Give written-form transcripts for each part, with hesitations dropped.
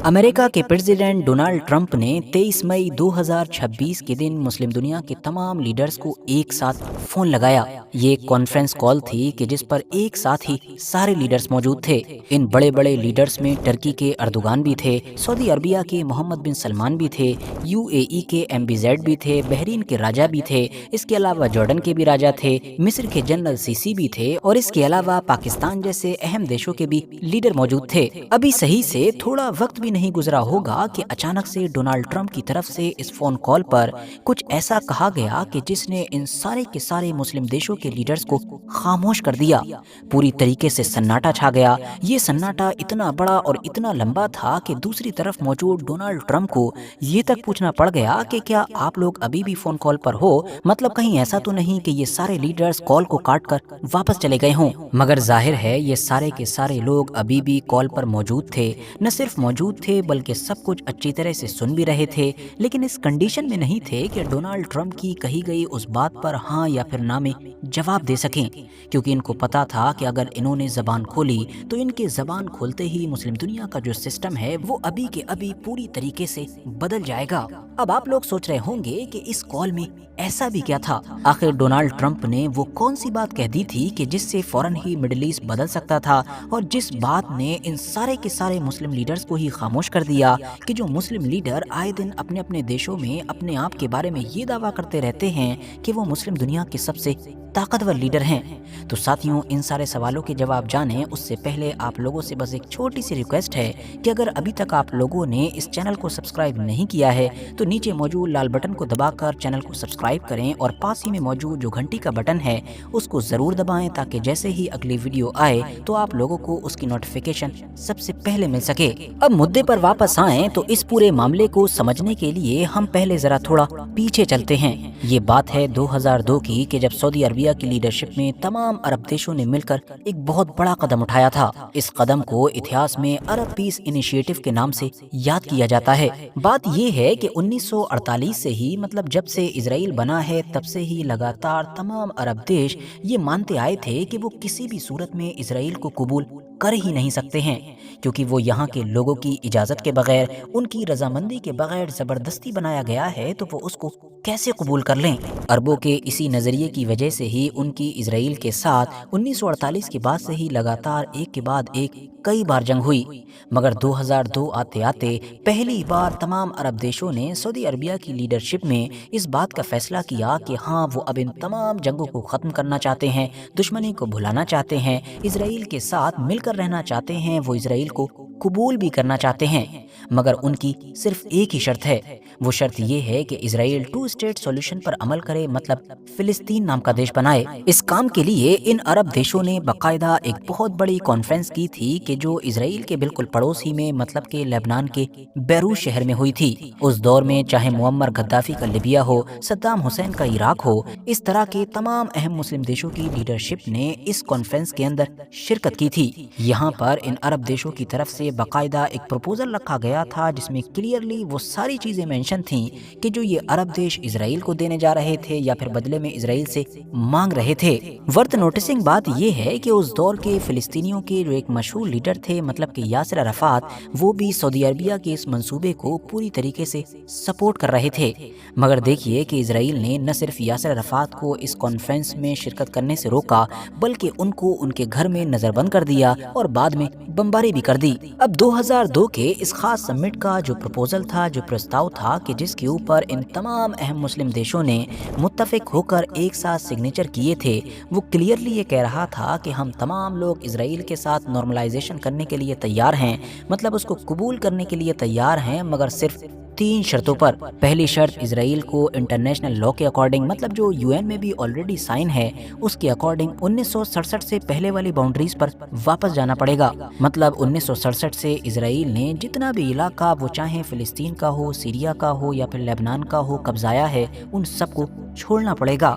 امریکہ کے president Donald Trump نے 23 مئی 2026 کے دن مسلم دنیا کے تمام لیڈرز کو ایک ساتھ فون لگایا۔ یہ ایک کانفرنس کال تھی کہ جس پر ایک ساتھ ہی سارے لیڈرز موجود تھے۔ ان بڑے بڑے لیڈرز میں ترکی کے اردوغان بھی تھے، سعودی عربیہ کے محمد بن سلمان بھی تھے، UAE کے MBZ بھی تھے، بحرین کے راجہ بھی تھے، اس کے علاوہ جارڈن کے بھی راجہ تھے، مصر کے جنرل سیسی بھی تھے، اور اس کے علاوہ پاکستان جیسے اہم دیشوں کے بھی لیڈر موجود تھے۔ ابھی صحیح سے تھوڑا وقت بھی نہیں گزرا ہوگا کہ اچانک سے ڈونلڈ ٹرمپ کی طرف سے اس فون کال پر کچھ ایسا کہا گیا کہ جس نے ان سارے کے سارے مسلم دیشوں کے لیڈرز کو خاموش کر دیا۔ پوری طریقے سے سناٹا چھا گیا۔ یہ سناٹا اتنا بڑا اور اتنا لمبا تھا کہ دوسری طرف موجود ڈونلڈ ٹرمپ کو یہ تک پوچھنا پڑ گیا کہ کیا آپ لوگ ابھی بھی فون کال پر ہو؟ مطلب کہیں ایسا تو نہیں کہ یہ سارے لیڈرز کال کو کاٹ کر واپس چلے گئے ہوں۔ مگر ظاہر ہے یہ سارے کے سارے لوگ ابھی بھی کال پر موجود تھے، نہ صرف موجود تھے بلکہ سب کچھ اچھی طرح سے سن بھی رہے تھے، لیکن اس کنڈیشن میں نہیں تھے کہ ڈونلڈ ٹرمپ کی کہی گئی اس بات پر ہاں یا پھر نہ میں جواب دے سکیں، کیونکہ ان کو پتا تھا کہ اگر انہوں نے زبان کھولی تو ان کے زبان کھولتے ہی مسلم دنیا کا جو سسٹم ہے وہ ابھی کے ابھی پوری طریقے سے بدل جائے گا۔ اب آپ لوگ سوچ رہے ہوں گے کہ اس کال میں ایسا بھی کیا تھا؟ آخر ڈونلڈ ٹرمپ نے وہ کون سی بات کہہ دی تھی کہ جس سے فوراً ہی مڈل ایسٹ بدل سکتا تھا، اور جس بات نے ان سارے کے سارے مسلم لیڈرز کو ہی خاموش کر دیا کہ جو مسلم لیڈر آئے دن اپنے اپنے دیشوں میں اپنے آپ کے بارے میں یہ دعویٰ کرتے رہتے ہیں کہ وہ مسلم دنیا کے سب سے طاقتور لیڈر ہیں۔ تو ساتھیوں، ان سارے سوالوں کے جواب جانیں اس سے پہلے آپ لوگوں سے بس ایک چھوٹی سی ریکویسٹ ہے کہ اگر ابھی تک آپ لوگوں نے اس چینل کو سبسکرائب نہیں کیا ہے تو نیچے موجود لال بٹن کو دبا کر چینل کو سبسکرائب کریں، اور پاس ہی میں موجود جو گھنٹی کا بٹن ہے اس کو ضرور دبائیں تاکہ جیسے ہی اگلی ویڈیو آئے تو آپ لوگوں کو اس کی نوٹیفیکیشن سب سے پہلے مل سکے۔ اب مدعے پر واپس آئیں تو اس پورے معاملے کو سمجھنے کے لیے ہم پہلے ذرا تھوڑا پیچھے چلتے ہیں۔ یہ بات ہے 2002 کی کہ جب سعودی عربیہ کی لیڈرشپ میں تمام عرب دیشوں نے مل کر ایک بہت بڑا قدم اٹھایا تھا۔ اس قدم کو اتہاس میں عرب پیس انیشیٹو کے نام سے یاد کیا جاتا ہے۔ بات یہ ہے کہ 1948 سے ہی، مطلب جب سے اسرائیل بنا ہے تب سے ہی لگاتار تمام عرب دیش یہ مانتے آئے تھے کہ وہ کسی بھی صورت میں اسرائیل کو قبول کر ہی نہیں سکتے ہیں، کیونکہ وہ یہاں کے لوگوں کی اجازت کے بغیر، ان کی رضامندی کے بغیر زبردستی بنایا گیا ہے، تو وہ اس کو کیسے قبول کر لیں؟ عربوں کے اسی نظریے کی وجہ سے ہی ان کی اسرائیل کے ساتھ 1948 کے بعد سے ہی لگاتار ایک کے بعد ایک کئی بار جنگ ہوئی۔ مگر 2002 آتے آتے پہلی بار تمام عرب دیشوں نے سعودی عربیہ کی لیڈرشپ میں اس بات کا فیصلہ کیا کہ ہاں وہ اب ان تمام جنگوں کو ختم کرنا چاہتے ہیں، دشمنی کو بھلانا چاہتے ہیں، اسرائیل کے ساتھ مل کر رہنا چاہتے ہیں، وہ اسرائیل کو قبول بھی کرنا چاہتے ہیں، مگر ان کی صرف ایک ہی شرط ہے۔ وہ شرط یہ ہے کہ اسرائیل 2 اسٹیٹ سولوشن پر عمل کرے، مطلب فلسطین نام کا دیش بنائے۔ اس کام کے لیے ان عرب دیشوں نے باقاعدہ ایک بہت بڑی کانفرنس کی تھی کہ جو اسرائیل کے بالکل پڑوس ہی میں، مطلب کہ لبنان کے بیروت شہر میں ہوئی تھی۔ اس دور میں چاہے معمر غدافی کا لیبیا ہو، صدام حسین کا عراق ہو، اس طرح کے تمام اہم مسلم دیشوں کی لیڈرشپ نے اس کانفرنس کے اندر شرکت کی تھی۔ یہاں پر ان عرب دیشوں کی طرف سے باقاعدہ ایک پروپوزل رکھا گیا تھا جس میں کلیئرلی وہ ساری چیزیں مینشن تھیں کہ جو یہ عرب دیش اسرائیل کو دینے جا رہے تھے یا پھر بدلے میں اسرائیل سے مانگ رہے تھے۔ ورتھ نوٹسنگ بات یہ ہے کہ اس دور کے فلسطینیوں کے جو ایک مشہور لیڈر تھے، مطلب کہ یاسر عرفات، وہ بھی سعودی عربیہ کے اس منصوبے کو پوری طریقے سے سپورٹ کر رہے تھے۔ مگر دیکھیے کہ اسرائیل نے نہ صرف یاسر عرفات کو اس کانفرنس میں شرکت کرنے سے روکا بلکہ ان کو ان کے گھر میں نظر بند کر دیا اور بعد میں بمباری بھی کر دی۔ اب 2002 کے اس خاص سمٹ کا جو پروپوزل تھا، جو پرستاؤ تھا کہ جس کے اوپر ان تمام اہم مسلم دیشوں نے متفق ہو کر ایک ساتھ سگنیچر کیے تھے، وہ کلیئرلی یہ کہہ رہا تھا کہ ہم تمام لوگ اسرائیل کے ساتھ نارملائزیشن کرنے کے لیے تیار ہیں، مطلب اس کو قبول کرنے کے لیے تیار ہیں، مگر صرف 3 شرطوں پر۔ پہلی شرط، اسرائیل کو انٹرنیشنل لاء کے اکارڈنگ، مطلب جو UN میں بھی آلریڈی سائن ہے، اس کے اکارڈنگ 1967 سے پہلے والی باؤنڈریز پر واپس جانا پڑے گا۔ مطلب 1967 سے اسرائیل نے جتنا بھی علاقہ، وہ چاہے فلسطین کا ہو، سیریا کا ہو یا پھر لبنان کا ہو، قبضایا ہے، ان سب کو چھوڑنا پڑے گا۔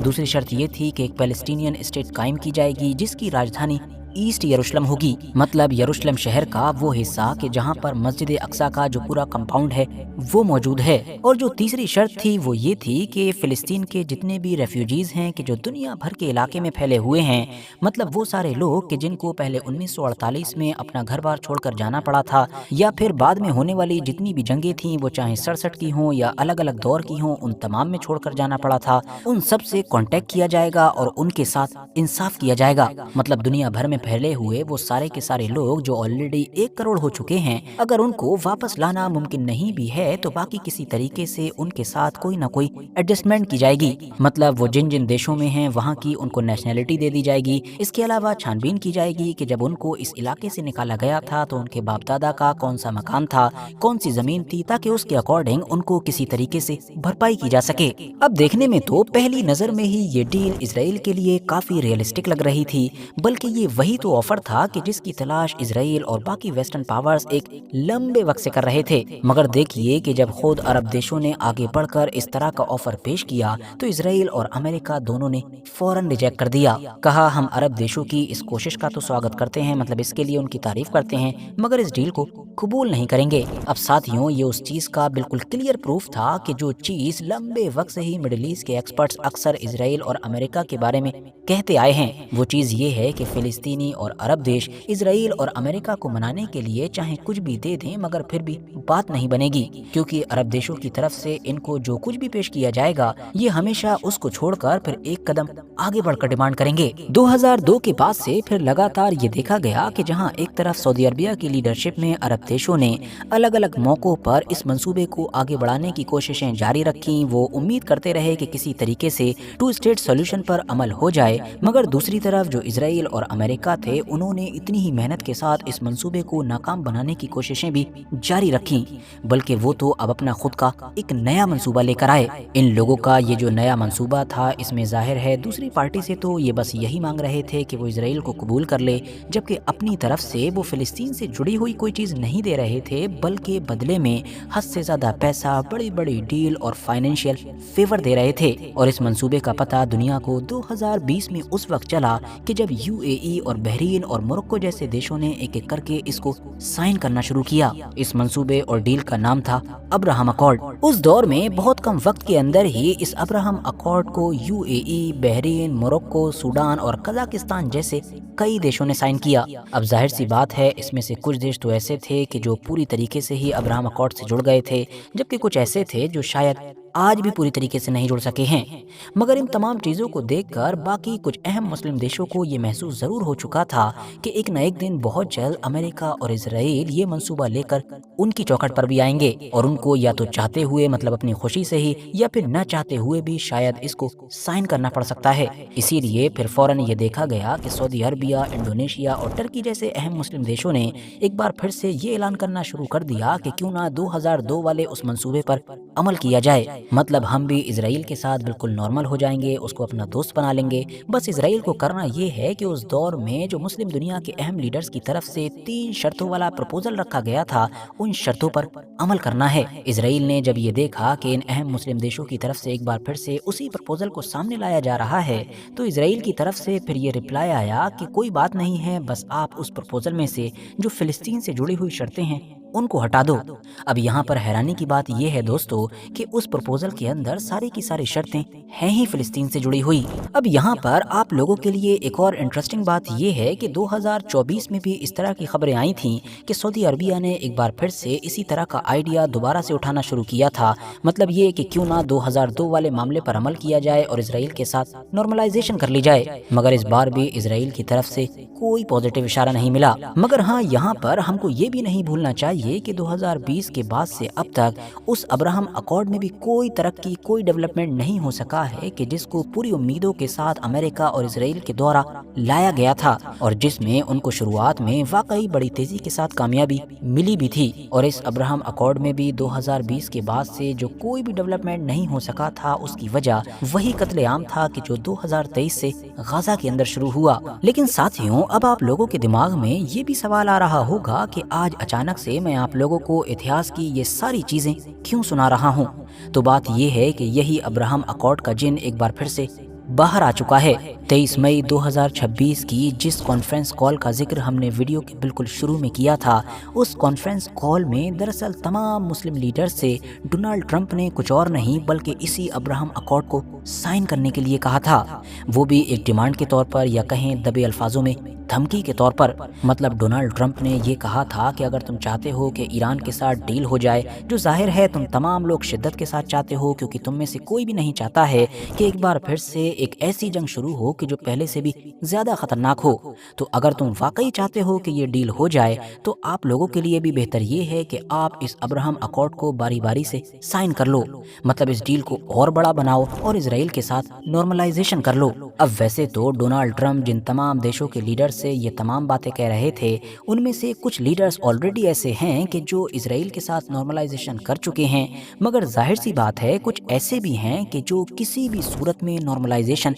دوسری شرط یہ تھی کہ ایک پیلسٹینین اسٹیٹ قائم کی جائے گی جس کی راجدھانی ईस्ट यरूशलेम होगी, मतलब यरूशलेम शहर का वो हिस्सा कि जहाँ पर मस्जिद अक्सा का जो पूरा कंपाउंड है वो मौजूद है। और जो तीसरी शर्त थी वो ये थी कि फिलिस्तीन के जितने भी रेफ्यूजीज हैं कि जो दुनिया भर के इलाके में फैले हुए हैं, मतलब वो सारे लोग कि जिनको पहले 1948 में अपना घर बार छोड़कर जाना पड़ा था, या फिर बाद में होने वाली जितनी भी जंगें थीं वो चाहे 67 की हों या अलग अलग दौर की हों, उन तमाम में छोड़कर जाना पड़ा था, उन सब से कांटेक्ट किया जाएगा और उनके साथ इंसाफ किया जाएगा। मतलब दुनिया भर में फैले हुए वो सारे के सारे लोग जो ऑलरेडी 1 करोड़ हो चुके हैं, अगर उनको वापस लाना मुमकिन नहीं भी है तो बाकी किसी तरीके से उनके साथ कोई ना कोई एडजस्टमेंट की जाएगी। मतलब वो जिन जिन देशों में हैं वहाँ की उनको नेशनैलिटी दे दी जाएगी। इसके अलावा छानबीन की जाएगी कि जब उनको इस इलाके से निकाला गया था तो उनके बाप दादा का कौन सा मकान था, कौन सी जमीन थी, ताकि उसके अकॉर्डिंग उनको किसी तरीके से भरपाई की जा सके। अब देखने में तो पहली नजर में ही ये डील इजराइल के लिए काफी रियलिस्टिक लग रही थी, बल्कि ये वही तो ऑफर था कि जिसकी तलाश इजराइल और बाकी वेस्टर्न पावर्स एक लंबे वक्त से कर रहे थे। मगर देखिए कि जब खुद अरब देशों ने आगे बढ़कर इस तरह का ऑफर पेश किया तो इजराइल और अमेरिका दोनों ने फौरन रिजेक्ट कर दिया। कहा हम अरब देशों की इस कोशिश का तो स्वागत करते हैं, मतलब इसके लिए उनकी तारीफ करते हैं, मगर इस डील को कबूल नहीं करेंगे। अब साथियों ये उस चीज का बिल्कुल क्लियर प्रूफ था कि जो चीज लंबे वक्त से ही मिडिल ईस्ट के एक्सपर्ट्स अक्सर इजराइल और अमेरिका के बारे में कहते आए हैं, वो चीज ये है कि फिलिस्तीनी और अरब देश इजराइल और अमेरिका को मनाने के लिए चाहे कुछ भी दे दें मगर फिर भी बात नहीं बनेगी, क्योंकि अरब देशों की तरफ से इनको जो कुछ भी पेश किया जाएगा ये हमेशा उसको छोड़कर फिर एक कदम आगे बढ़कर डिमांड करेंगे। 2002 के बाद से फिर लगातार ये देखा गया कि जहां एक तरफ सऊदी अरबिया की लीडरशिप में अरब देशों ने अलग अलग मौकों पर इस मंसूबे को आगे बढ़ाने की कोशिशें जारी रखी, वो उम्मीद करते रहे कि किसी तरीके से 2 स्टेट सॉल्यूशन पर अमल हो जाए, मगर दूसरी तरफ जो इजराइल और अमेरिका थे उन्होंने इतनी ही मेहनत के साथ इस मंसूबे को नाकाम बनाने की कोशिशें भी जारी रखी, बल्कि वो तो अब अपना खुद का एक नया मंसूबा लेकर आए। इन लोगों का ये जो नया मंसूबा था इसमें जाहिर है दूसरी पार्टी से तो ये बस यही मांग रहे थे कि वो इजराइल को कबूल कर ले, जबकि अपनी तरफ से वो फिलिस्तीन से जुड़ी हुई कोई चीज नहीं दे रहे थे, बल्कि बदले में हद से ज्यादा पैसा, बड़ी बड़ी डील और फाइनेंशियल फेवर दे रहे थे। और इस मंसूबे का पता दुनिया को 2020 में उस वक्त चला कि जब यूएई और बहरीन और मोरक्को जैसे देशों ने एक एक करके इसको साइन करना शुरू किया। इस मंसूबे और डील का नाम था अब्राहम अकॉर्ड। उस दौर में बहुत कम वक्त के अंदर ही इस अब्राहम अकॉर्ड को यूएई, बहरीन, मोरक्को, सूडान और कजाकिस्तान जैसे कई देशों ने साइन किया। अब जाहिर सी बात है इसमें से कुछ देश तो ऐसे थे कि जो पूरी तरीके से ही अब्राहम अकॉर्ड से जुड़ गए थे, जबकि कुछ ऐसे थे जो शायद आज भी पूरी तरीके से नहीं जुड़ सके हैं। मगर इन तमाम चीज़ों को देखकर बाकी कुछ अहम मुस्लिम देशों को ये महसूस ज़रूर हो चुका था कि एक न एक दिन बहुत जल्द अमेरिका और इजराइल ये मंसूबा लेकर उनकी चौखट पर भी आएंगे, और उनको या तो चाहते हुए मतलब अपनी खुशी से ही, या फिर न चाहते हुए भी शायद इसको साइन करना पड़ सकता है। इसीलिए फिर फौरन ये देखा गया कि सऊदी अरबिया, इंडोनेशिया और टर्की जैसे अहम मुस्लिम देशों ने एक बार फिर से ये ऐलान करना शुरू कर दिया कि क्यों ना 2002 वाले उस मंसूबे पर अमल किया जाए। मतलब हम भी इजराइल के साथ बिल्कुल नॉर्मल हो जाएंगे, उसको अपना दोस्त बना लेंगे। बस इजराइल को करना ये है कि उस दौर में जो मुस्लिम दुनिया के अहम लीडर्स की तरफ से 3 शर्तों वाला प्रपोजल रखा गया था, उन शर्तों पर अमल करना है। इजराइल ने जब ये देखा कि इन अहम मुस्लिम देशों की तरफ से एक बार फिर से उसी प्रपोजल को सामने लाया जा रहा है, तो इजराइल की तरफ से फिर ये रिप्लाई आया कि कोई बात नहीं है, बस आप उस प्रपोजल में से जो फिलिस्तीन से जुड़ी हुई शर्तें हैं उनको हटा दो। अब यहाँ पर हैरानी की बात यह है दोस्तों कि उस प्रपोजल के अंदर सारी की सारी शर्तें हैं ही फिलिस्तीन से जुड़ी हुई। अब यहाँ पर आप लोगों के लिए एक और इंटरेस्टिंग बात यह है कि 2024 में भी इस तरह की खबरें आई थीं कि सऊदी अरबिया ने एक बार फिर से इसी तरह का आइडिया दोबारा से उठाना शुरू किया था। मतलब ये कि क्यों ना 2002 वाले मामले पर अमल किया जाए और इजराइल के साथ नॉर्मलाइजेशन कर ली जाए, मगर इस बार भी इजराइल की तरफ से कोई पॉजिटिव इशारा नहीं मिला। मगर हाँ, यहाँ पर हमको ये भी नहीं भूलना चाहिए कि 2020 के बाद से अब तक उस अब्राहम अकॉर्ड में भी कोई तरक्की, कोई डेवलपमेंट नहीं हो सका है कि जिसको पूरी उम्मीदों के साथ अमेरिका और इजराइल के द्वारा लाया गया था, और जिसमें उनको शुरुआत में वाकई बड़ी तेजी के साथ कामयाबी मिली भी थी। और इस अब्राहम अकॉर्ड में भी 2020 के बाद से जो कोई भी डेवलपमेंट नहीं हो सका था, उसकी वजह वही कत्लेआम था कि जो 2023 से गाजा के अंदर शुरू हुआ। लेकिन साथियों, अब आप लोगों के दिमाग में ये भी सवाल आ रहा होगा कि आज अचानक से मैं आप लोगों को इतिहास की ये सारी चीजें क्यों सुना रहा हूँ। तो बात ये है कि यही अब्राहम अकॉर्ड का जिन एक बार फिर से बाहर आ चुका है। 23 मई 2026 की जिस कॉन्फ्रेंस कॉल का जिक्र हमने वीडियो के बिल्कुल शुरू में किया था, उस कॉन्फ्रेंस कॉल में दरअसल तमाम मुस्लिम लीडर्स से डोनाल्ड ट्रंप ने कुछ और नहीं बल्कि इसी अब्राहम अकॉर्ड को साइन करने के लिए कहा था, वो भी एक डिमांड के तौर पर या कहें दबे अल्फाजों में धमकी के तौर पर। मतलब डोनाल्ड ट्रंप ने ये कहा था कि अगर तुम चाहते हो कि ईरान के साथ डील हो जाए, जो जाहिर है तुम तमाम लोग शिद्दत के साथ चाहते हो, क्योंकि तुम में से कोई भी नहीं चाहता है कि एक बार फिर से एक ऐसी जंग शुरू हो कि जो पहले से भी ज़्यादा खतरनाक हो, तो अगर तुम वाकई चाहते हो कि ये डील हो जाए तो आप लोगों के लिए भी बेहतर ये है कि आप इस अब्राहम अकॉर्ड को बारी बारी से साइन कर लो। मतलब इस डील को और बड़ा बनाओ और इसराइल के साथ नॉर्मलाइजेशन कर लो। अब वैसे तो डोनाल्ड ट्रंप जिन तमाम देशों के लीडर से ये तमाम बातें कह रहे थे, उनमें से कुछ लीडर्स ऑलरेडी ऐसे हैं कि जो इसराइल के साथ नॉर्मलाइजेशन कर चुके हैं, मगर जाहिर सी बात है कुछ ऐसे भी हैं कि जो किसी भी सूरत में नॉर्मलाइजेशन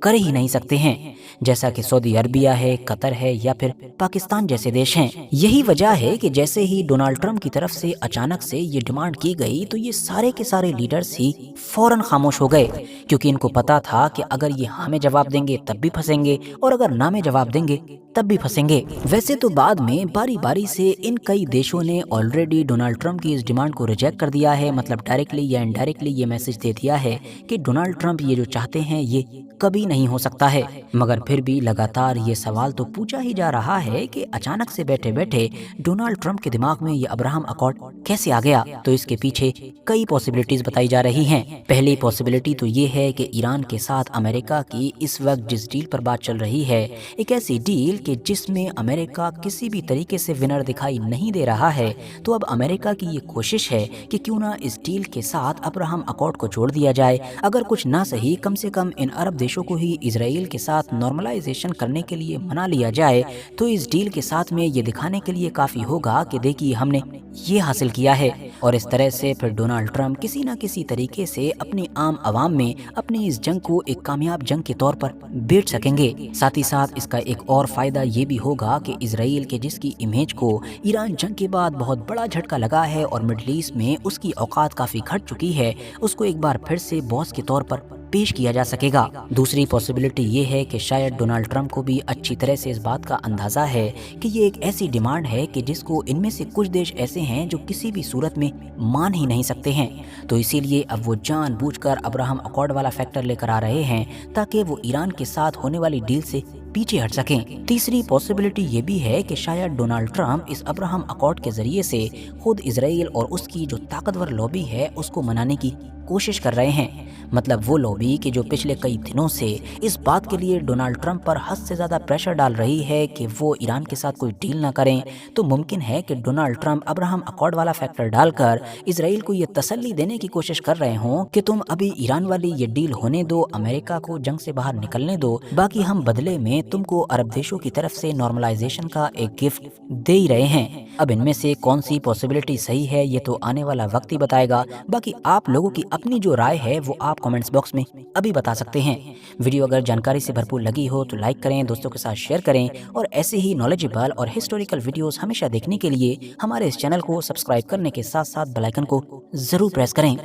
कर ही नहीं सकते हैं, जैसा कि सऊदी अरबिया है, कतर है या फिर पाकिस्तान जैसे देश हैं। यही वजह है कि जैसे ही डोनाल्ड ट्रंप की तरफ से अचानक से ये डिमांड की गई तो ये सारे के सारे लीडर्स ही फौरन खामोश हो गए, क्योंकि इनको पता था कि अगर ये हाँ में जवाब देंगे तब भी फंसेंगे और अगर ना में जवाब देंगे तब भी फंसेंगे। वैसे तो बाद में बारी बारी से इन कई देशों ने ऑलरेडी डोनाल्ड ट्रंप की इस डिमांड को रिजेक्ट कर दिया है, मतलब डायरेक्टली या इनडायरेक्टली ये मैसेज दे दिया है कि डोनाल्ड ट्रंप ये जो चाहते हैं ये कभी नहीं हो सकता है। मगर फिर भी लगातार ये सवाल तो पूछा ही जा रहा है कि अचानक से बैठे बैठे डोनाल्ड ट्रंप के दिमाग में ये अब्राहम अकॉर्ड कैसे आ गया। तो इसके पीछे कई पॉसिबिलिटीज बताई जा रही हैं। पहली पॉसिबिलिटी तो ये है कि ईरान के साथ अमेरिका की इस वक्त जिस डील पर बात चल रही है, एक ऐसी डील कि जिसमें अमेरिका किसी भी तरीके से विनर दिखाई नहीं दे रहा है, तो अब अमेरिका की ये कोशिश है कि क्यों ना इस डील के साथ अब्राहम अकॉर्ड को जोड़ दिया जाए। अगर कुछ ना सही कम से कम इन अरब देशों को ही इजराइल के साथ नॉर्मलाइजेशन करने के लिए मना लिया जाए, तो इस डील के साथ में ये दिखाने के लिए काफ़ी होगा कि देखिए हमने ये हासिल किया है। और इस तरह से फिर डोनाल्ड ट्रंप किसी ना किसी तरीके से अपनी आम आवाम में अपनी इस जंग को एक कामयाब जंग के तौर पर बेच सकेंगे। साथ ही साथ इसका एक और फायदा ये भी होगा कि इजराइल के जिसकी इमेज को ईरान जंग के बाद बहुत बड़ा झटका लगा है और मिडल ईस्ट में उसकी औकात काफ़ी घट चुकी है, उसको एक बार फिर से बॉस के तौर पर पेश किया जा सकेगा। दूसरी पॉसिबिलिटी ये है कि शायद डोनाल्ड ट्रंप को भी अच्छी तरह से इस बात का अंदाजा है कि ये एक ऐसी डिमांड है कि जिसको इनमें से कुछ देश ऐसे हैं जो किसी भी सूरत में मान ही नहीं सकते हैं, तो इसीलिए अब वो जानबूझकर अब्राहम अकॉर्ड वाला फैक्टर लेकर आ रहे हैं ताकि वो ईरान के साथ होने वाली डील से पीछे हट सकें। तीसरी पॉसिबिलिटी ये भी है कि शायद डोनाल्ड ट्रंप इस अब्राहम अकॉर्ड के जरिए से खुद इजराइल और उसकी जो ताकतवर लॉबी है उसको मनाने की कोशिश कर रहे हैं। मतलब वो लॉबी कि जो पिछले कई दिनों से इस बात के लिए डोनाल्ड ट्रंप पर हद से ज़्यादा प्रेशर डाल रही है कि वो ईरान के साथ कोई डील ना करें, तो मुमकिन है कि डोनाल्ड ट्रंप अब्राहम अकॉर्ड वाला फैक्टर डालकर इजराइल को ये तसल्ली देने की कोशिश कर रहे हों कि तुम अभी ईरान वाली ये डील होने दो, अमेरिका को जंग से बाहर निकलने दो, बाकी हम बदले में तुमको अरब देशों की तरफ से नॉर्मलाइजेशन का एक गिफ्ट दे ही रहे हैं। अब इनमें से कौन सी पॉसिबिलिटी सही है ये तो आने वाला वक्त ही बताएगा। बाकी आप लोगों की अपनी जो राय है वो आप कमेंट्स बॉक्स में अभी बता सकते हैं। वीडियो अगर जानकारी से भरपूर लगी हो तो लाइक करें, दोस्तों के साथ शेयर करें और ऐसे ही नॉलेजेबल और हिस्टोरिकल वीडियोस हमेशा देखने के लिए हमारे इस चैनल को सब्सक्राइब करने के साथ साथ बेल आइकन को जरूर प्रेस करें।